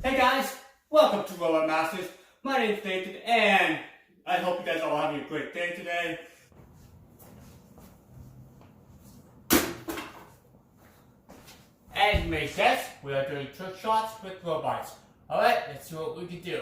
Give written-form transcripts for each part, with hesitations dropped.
Hey guys, welcome to Robot Masters. My name's Nathan, and I hope you guys are all having a great day today. As you may guess, we are doing trick shots with robots. Alright, let's see what we can do.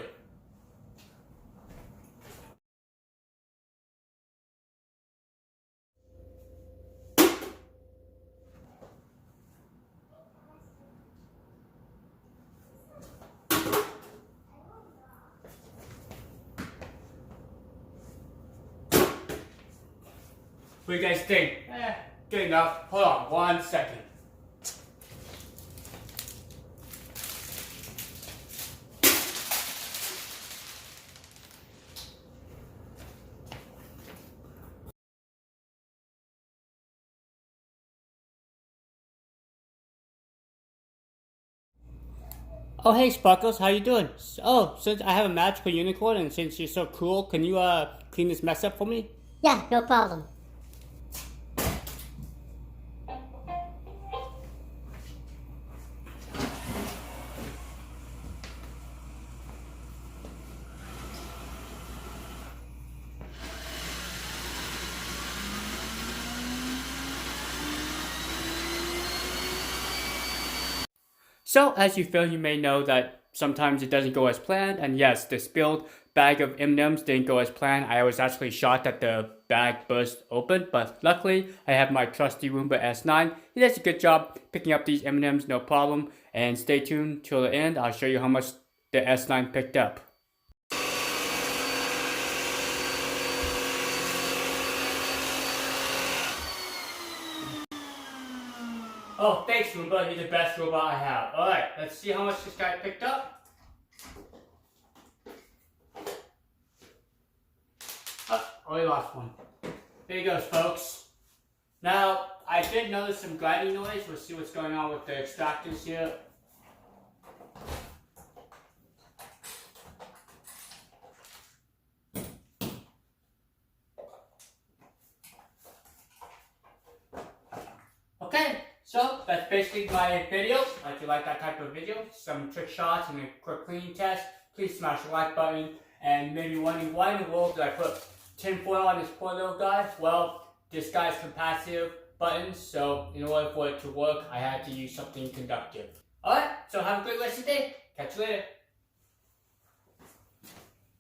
What do you guys think? Good enough. Hold on 1 second. Oh hey Sparkles, how you doing? Oh, since I have a magical unicorn and since you're so cool, can you clean this mess up for me? Yeah, no problem. So, as you feel, you may know that sometimes it doesn't go as planned, and yes, the spilled bag of M&Ms didn't go as planned. I was actually shocked that the bag burst open, but luckily, I have my trusty Roomba S9. It does a good job picking up these M&Ms, no problem, and stay tuned till the end. I'll show you how much the S9 picked up. Oh, thanks Roomba, you're the best robot I have. Alright, let's see how much this guy picked up. Oh, he lost one. There he goes, folks. Now, I did notice some grinding noise. We'll see what's going on with the extractors here. Okay. So, that's basically my video. If you like that type of video, some trick shots and a quick cleaning test, please smash the like button. And maybe wondering why in the world did I put tinfoil on this poor little guy? Well, this guy's capacitive buttons, so in order for it to work, I had to use something conductive. Alright, so have a great rest of the day. Catch you later.